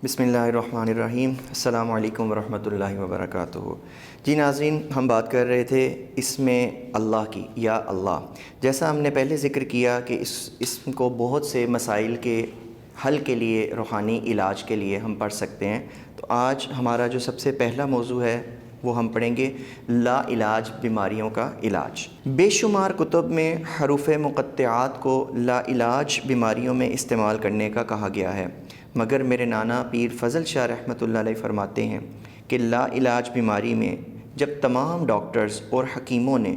بسم اللہ الرحمن الرحیم۔ السلام علیکم ورحمۃ اللہ وبرکاتہ۔ جی ناظرین، ہم بات کر رہے تھے اسم اللہ کی، یا اللہ۔ جیسا ہم نے پہلے ذکر کیا کہ اس اسم کو بہت سے مسائل کے حل کے لیے، روحانی علاج کے لیے ہم پڑھ سکتے ہیں۔ تو آج ہمارا جو سب سے پہلا موضوع ہے وہ ہم پڑھیں گے لا علاج بیماریوں کا علاج۔ بے شمار کتب میں حروف مقطعات کو لا علاج بیماریوں میں استعمال کرنے کا کہا گیا ہے، مگر میرے نانا پیر فضل شاہ رحمۃ اللہ علیہ فرماتے ہیں کہ لا علاج بیماری میں جب تمام ڈاکٹرز اور حکیموں نے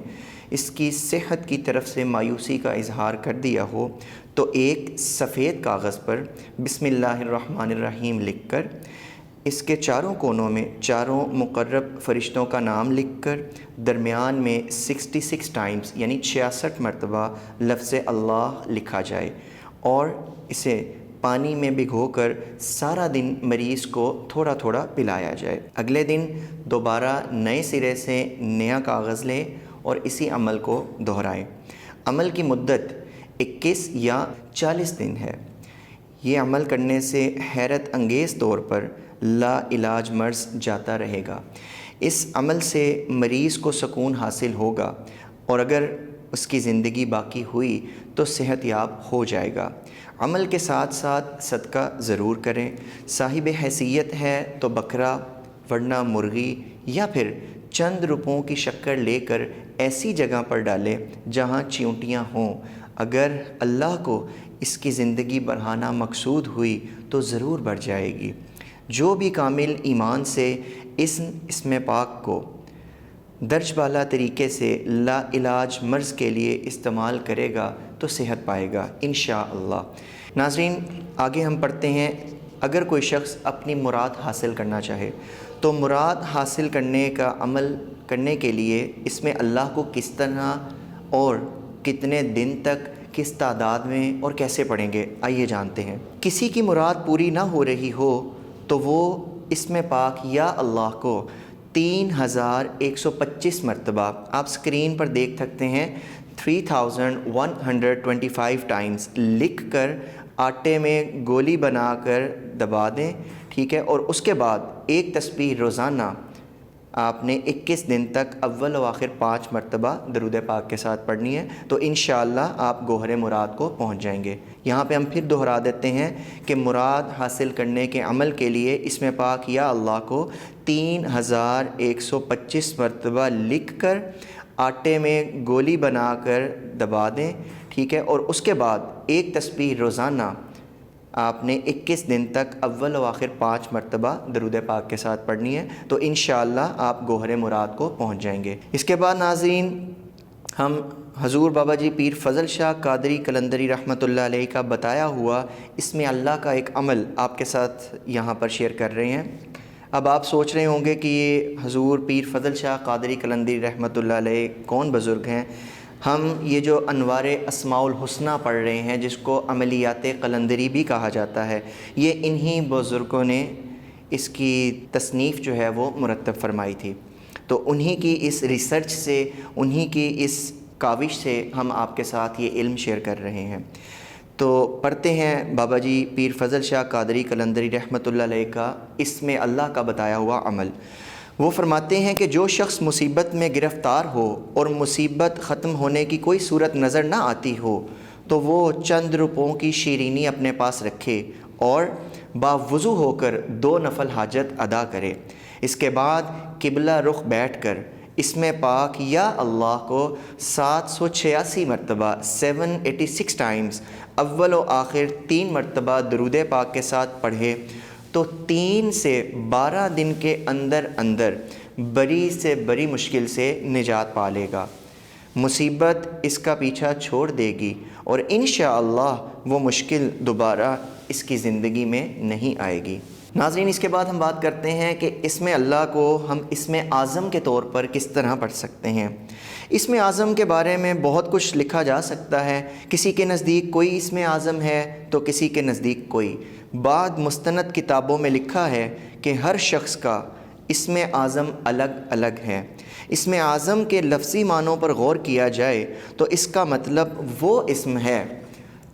اس کی صحت کی طرف سے مایوسی کا اظہار کر دیا ہو تو ایک سفید کاغذ پر بسم اللہ الرحمن الرحیم لکھ کر، اس کے چاروں کونوں میں چاروں مقرب فرشتوں کا نام لکھ کر، درمیان میں 66 ٹائمز یعنی 66 مرتبہ لفظ اللہ لکھا جائے اور اسے پانی میں بھگو کر سارا دن مریض کو تھوڑا تھوڑا پلایا جائے۔ اگلے دن دوبارہ نئے سرے سے نیا کاغذ لیں اور اسی عمل کو دہرائیں۔ عمل کی مدت 21 یا 40 دن ہے۔ یہ عمل کرنے سے حیرت انگیز طور پر لا علاج مرض جاتا رہے گا۔ اس عمل سے مریض کو سکون حاصل ہوگا اور اگر اس کی زندگی باقی ہوئی تو صحت یاب ہو جائے گا۔ عمل کے ساتھ ساتھ صدقہ ضرور کریں۔ صاحب حیثیت ہے تو بکرا ورنہ مرغی یا پھر چند روپوں کی شکر لے کر ایسی جگہ پر ڈالیں جہاں چیونٹیاں ہوں۔ اگر اللہ کو اس کی زندگی بڑھانا مقصود ہوئی تو ضرور بڑھ جائے گی۔ جو بھی کامل ایمان سے اسم پاک کو درج بالا طریقے سے لا علاج مرض کے لیے استعمال کرے گا تو صحت پائے گا انشاءاللہ۔ ناظرین، آگے ہم پڑھتے ہیں، اگر کوئی شخص اپنی مراد حاصل کرنا چاہے تو مراد حاصل کرنے کا عمل کرنے کے لیے اس میں اللہ کو کس طرح اور کتنے دن تک، کس تعداد میں اور کیسے پڑھیں گے، آئیے جانتے ہیں۔ کسی کی مراد پوری نہ ہو رہی ہو تو وہ اسم پاک یا اللہ کو 3125 مرتبہ، آپ سکرین پر دیکھ سکتے ہیں، 3125 ٹائمز لکھ کر آٹے میں گولی بنا کر دبا دیں، ٹھیک ہے، اور اس کے بعد ایک تسبیح روزانہ آپ نے 21 دن تک اول و آخر 5 مرتبہ درود پاک کے ساتھ پڑھنی ہے، تو انشاءاللہ آپ گوہر مراد کو پہنچ جائیں گے۔ یہاں پہ ہم پھر دہرا دیتے ہیں کہ مراد حاصل کرنے کے عمل کے لیے اسم پاک یا اللہ کو 3125 مرتبہ لکھ کر آٹے میں گولی بنا کر دبا دیں، ٹھیک ہے، اور اس کے بعد ایک تسبیح روزانہ آپ نے 21 دن تک اول و آخر 5 مرتبہ درود پاک کے ساتھ پڑھنی ہے، تو انشاءاللہ آپ گوہر مراد کو پہنچ جائیں گے۔ اس کے بعد ناظرین، ہم حضور بابا جی پیر فضل شاہ قادری قلندری رحمۃ اللہ علیہ کا بتایا ہوا اس میں اللہ کا ایک عمل آپ کے ساتھ یہاں پر شیئر کر رہے ہیں۔ اب آپ سوچ رہے ہوں گے کہ یہ حضور پیر فضل شاہ قادری قلندری رحمۃ اللہ علیہ کون بزرگ ہیں؟ ہم یہ جو انوار اسماء الحسنہ پڑھ رہے ہیں، جس کو عملیات قلندری بھی کہا جاتا ہے، یہ انہی بزرگوں نے اس کی تصنیف جو ہے وہ مرتب فرمائی تھی۔ تو انہی کی اس ریسرچ سے، انہی کی اس کاوش سے ہم آپ کے ساتھ یہ علم شیئر کر رہے ہیں۔ تو پڑھتے ہیں بابا جی پیر فضل شاہ قادری قلندری رحمۃ اللہ علیہ کا اسم اللہ کا بتایا ہوا عمل۔ وہ فرماتے ہیں کہ جو شخص مصیبت میں گرفتار ہو اور مصیبت ختم ہونے کی کوئی صورت نظر نہ آتی ہو تو وہ چند روپوں کی شیرینی اپنے پاس رکھے اور باوضو ہو کر 2 نفل حاجت ادا کرے۔ اس کے بعد قبلہ رخ بیٹھ کر اسم پاک یا اللہ کو 786 مرتبہ 786 ٹائمز اول و آخر 3 مرتبہ درود پاک کے ساتھ پڑھے تو 3 سے 12 دن کے اندر اندر بڑی سے بڑی مشکل سے نجات پا لے گا۔ مصیبت اس کا پیچھا چھوڑ دے گی اور انشاءاللہ وہ مشکل دوبارہ اس کی زندگی میں نہیں آئے گی۔ ناظرین، اس کے بعد ہم بات کرتے ہیں کہ اسم اللہ کو ہم اسم اعظم کے طور پر کس طرح پڑھ سکتے ہیں۔ اسم اعظم کے بارے میں بہت کچھ لکھا جا سکتا ہے۔ کسی کے نزدیک کوئی اسم اعظم ہے تو کسی کے نزدیک کوئی۔ بعض مستند کتابوں میں لکھا ہے کہ ہر شخص کا اسم اعظم الگ الگ ہے۔ اسم اعظم کے لفظی معنوں پر غور کیا جائے تو اس کا مطلب وہ اسم ہے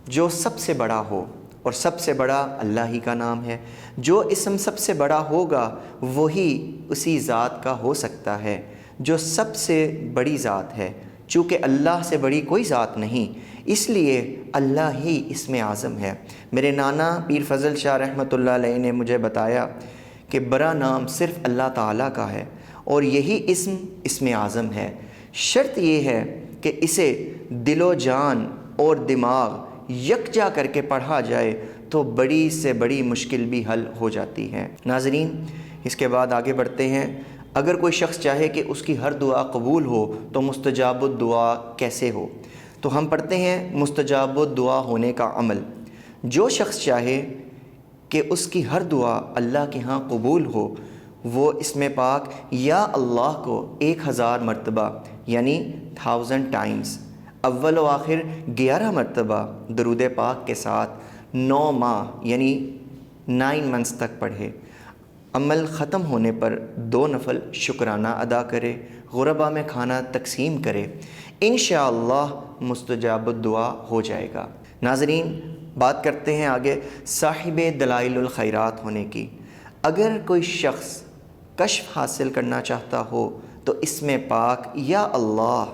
جو سب سے بڑا ہو اور سب سے بڑا اللہ ہی کا نام ہے۔ جو اسم سب سے بڑا ہوگا وہی اسی ذات کا ہو سکتا ہے جو سب سے بڑی ذات ہے، چونکہ اللہ سے بڑی کوئی ذات نہیں، اس لیے اللہ ہی اسم اعظم ہے۔ میرے نانا پیر فضل شاہ رحمۃ اللہ علیہ نے مجھے بتایا کہ بڑا نام صرف اللہ تعالیٰ کا ہے اور یہی اسم اعظم ہے۔ شرط یہ ہے کہ اسے دل و جان اور دماغ یکجا کر کے پڑھا جائے تو بڑی سے بڑی مشکل بھی حل ہو جاتی ہے۔ ناظرین، اس کے بعد آگے بڑھتے ہیں۔ اگر کوئی شخص چاہے کہ اس کی ہر دعا قبول ہو تو مستجاب الدعا کیسے ہو؟ تو ہم پڑھتے ہیں مستجاب الدعا ہونے کا عمل۔ جو شخص چاہے کہ اس کی ہر دعا اللہ کے ہاں قبول ہو، وہ اسم پاک یا اللہ کو 1000 مرتبہ یعنی 1000 ٹائمز اول و آخر 11 مرتبہ درود پاک کے ساتھ 9 ماہ یعنی 9 منتھس تک پڑھے۔ عمل ختم ہونے پر 2 نفل شکرانہ ادا کرے، غربا میں کھانا تقسیم کرے، انشاءاللہ مستجاب الدعا ہو جائے گا۔ ناظرین، بات کرتے ہیں آگے صاحب دلائل الخیرات ہونے کی۔ اگر کوئی شخص کشف حاصل کرنا چاہتا ہو تو اسم پاک یا اللہ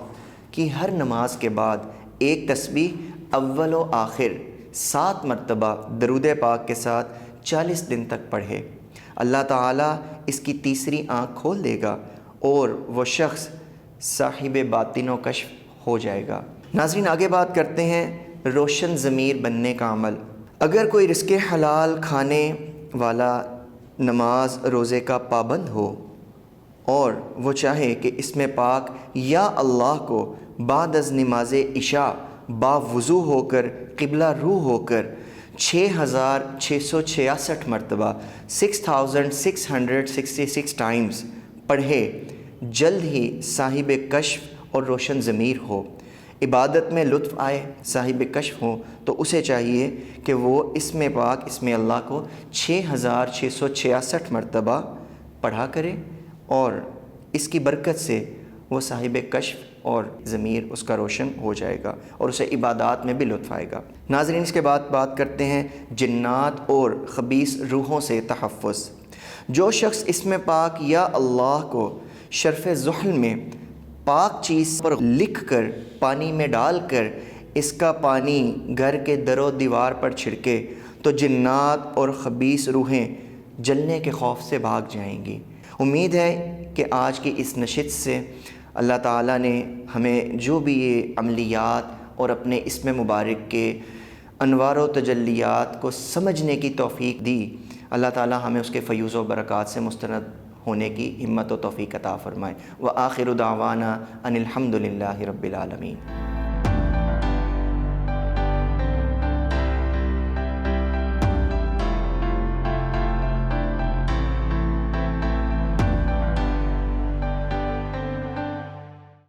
کی ہر نماز کے بعد ایک تسبیح اول و آخر 7 مرتبہ درود پاک کے ساتھ 40 دن تک پڑھے۔ اللہ تعالیٰ اس کی تیسری آنکھ کھول دے گا اور وہ شخص صاحب باطن و کشف ہو جائے گا۔ ناظرین، آگے بات کرتے ہیں روشن ضمیر بننے کا عمل۔ اگر کوئی رزق حلال کھانے والا نماز روزے کا پابند ہو اور وہ چاہے کہ اسم پاک یا اللہ کو بعد از نماز عشاء باوضو ہو کر قبلہ رو ہو کر 6666 مرتبہ 6666 ٹائمز پڑھے، جلد ہی صاحب کشف اور روشن ضمیر ہو، عبادت میں لطف آئے، صاحب کشف ہو، تو اسے چاہیے کہ وہ اسم پاک اسم اللہ کو 6666 مرتبہ پڑھا کرے اور اس کی برکت سے وہ صاحب کشف اور ضمیر اس کا روشن ہو جائے گا اور اسے عبادات میں بھی لطف آئے گا۔ ناظرین، اس کے بعد بات کرتے ہیں جنات اور خبیث روحوں سے تحفظ۔ جو شخص اسم پاک یا اللہ کو شرف ذحل میں پاک چیز پر لکھ کر پانی میں ڈال کر اس کا پانی گھر کے در و دیوار پر چھڑکے تو جنات اور خبیث روحیں جلنے کے خوف سے بھاگ جائیں گی۔ امید ہے کہ آج کی اس نشست سے اللہ تعالیٰ نے ہمیں جو بھی یہ عملیات اور اپنے اسم مبارک کے انوار و تجلیات کو سمجھنے کی توفیق دی، اللہ تعالیٰ ہمیں اس کے فیوز و برکات سے مستند ہونے کی ہمت و توفیق عطا فرمائے۔ وآخر دعوانا ان الحمد للہ رب العالمین۔